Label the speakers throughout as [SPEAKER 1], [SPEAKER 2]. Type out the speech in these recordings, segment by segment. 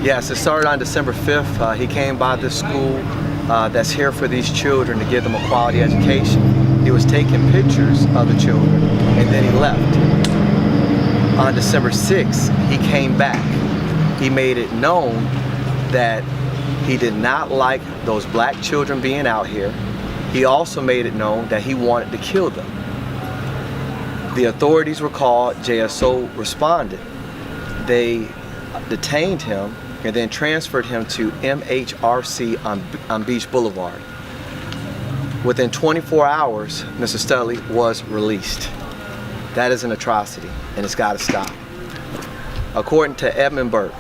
[SPEAKER 1] Yes, it started on December 5th. He came by this school that's here for these children to give them a quality education. He was taking pictures of the children and then he left. On December 6th, he came back. He made it known that he did not like those black children being out here. He also made it known that he wanted to kill them. The authorities were called, JSO responded. They detained him and then transferred him to MHRC on Beach Boulevard. Within 24 hours, Mr. Studley was released. That is an atrocity, and it's got to stop. According to Edmund Burke,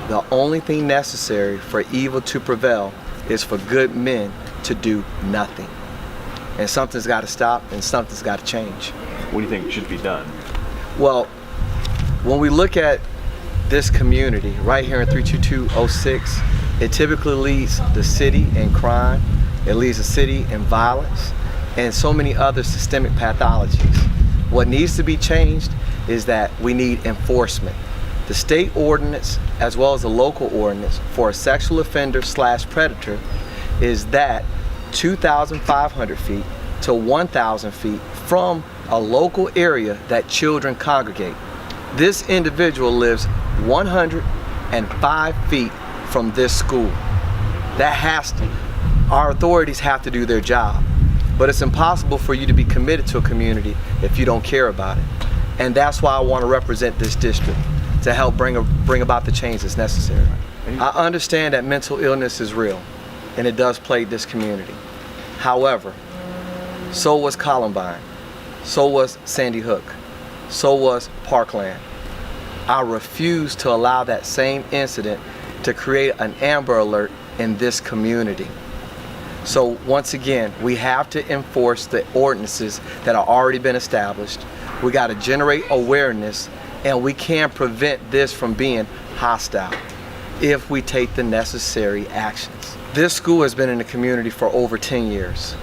[SPEAKER 1] the only thing necessary for evil to prevail is for good men to do nothing. And something's got to stop, and something's got to change.
[SPEAKER 2] What do you think should be done?
[SPEAKER 1] Well, when we look at this community right here in 32206, it typically leads the city in crime, it leads the city in violence, and so many other systemic pathologies. What needs to be changed is that we need enforcement. The state ordinance as well as the local ordinance for a sexual offender / predator is that 2,500 feet to 1,000 feet from a local area that children congregate. This individual lives 105 feet from this school. That has to, our authorities have to do their job. But it's impossible for you to be committed to a community if you don't care about it. And that's why I want to represent this district, to help bring about the change that's necessary. I understand that mental illness is real, and it does plague this community. However, so was Columbine, so was Sandy Hook, so was Parkland. I refuse to allow that same incident to create an Amber Alert in this community. So once again, we have to enforce the ordinances that have already been established. We got to generate awareness, and we can prevent this from being hostile if we take the necessary actions. This school has been in the community for over 10 years.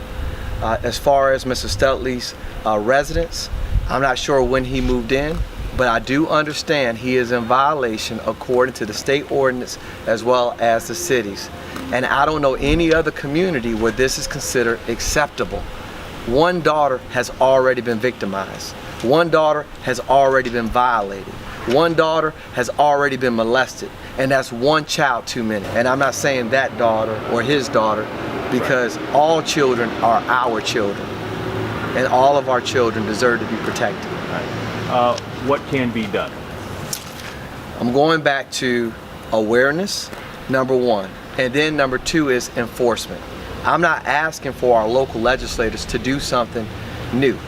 [SPEAKER 1] As far as Mr. Studley's residence, I'm not sure when he moved in, but I do understand he is in violation according to the state ordinance as well as the cities. And I don't know any other community where this is considered acceptable. One daughter has already been victimized. One daughter has already been violated. One daughter has already been molested. And that's one child too many. And I'm not saying that daughter or his daughter, because all children are our children. And all of our children deserve to be protected.
[SPEAKER 2] Right. What can be done?
[SPEAKER 1] I'm going back to awareness, number one. And then number two is enforcement. I'm not asking for our local legislators to do something new.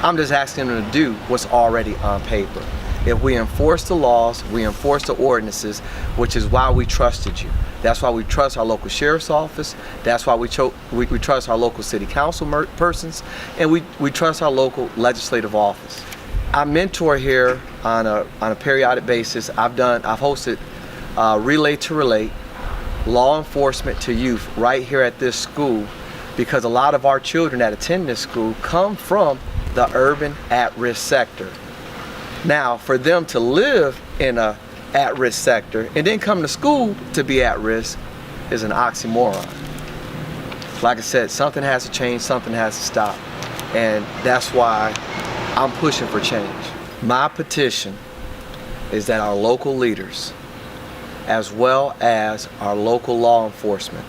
[SPEAKER 1] I'm just asking them to do what's already on paper. If we enforce the laws, we enforce the ordinances, which is why we trusted you. That's why we trust our local sheriff's office. That's why we trust our local city council persons, and we trust our local legislative office. I mentor here on a periodic basis. I've hosted Relay to Relate, law enforcement to youth right here at this school, because a lot of our children that attend this school come from the urban at-risk sector. Now, for them to live in a at-risk sector and then come to school to be at risk is an oxymoron. Like I said, something has to change, something has to stop. And that's why I'm pushing for change. My petition is that our local leaders, as well as our local law enforcement,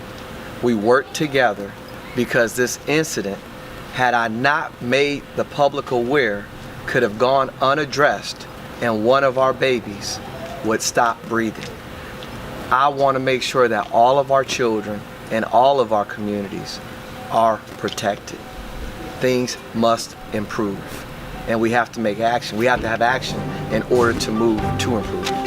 [SPEAKER 1] we work together, because this incident, had I not made the public aware, could have gone unaddressed and one of our babies would stop breathing. I want to make sure that all of our children and all of our communities are protected. Things must improve, and we have to make action. We have to have action in order to move to improve.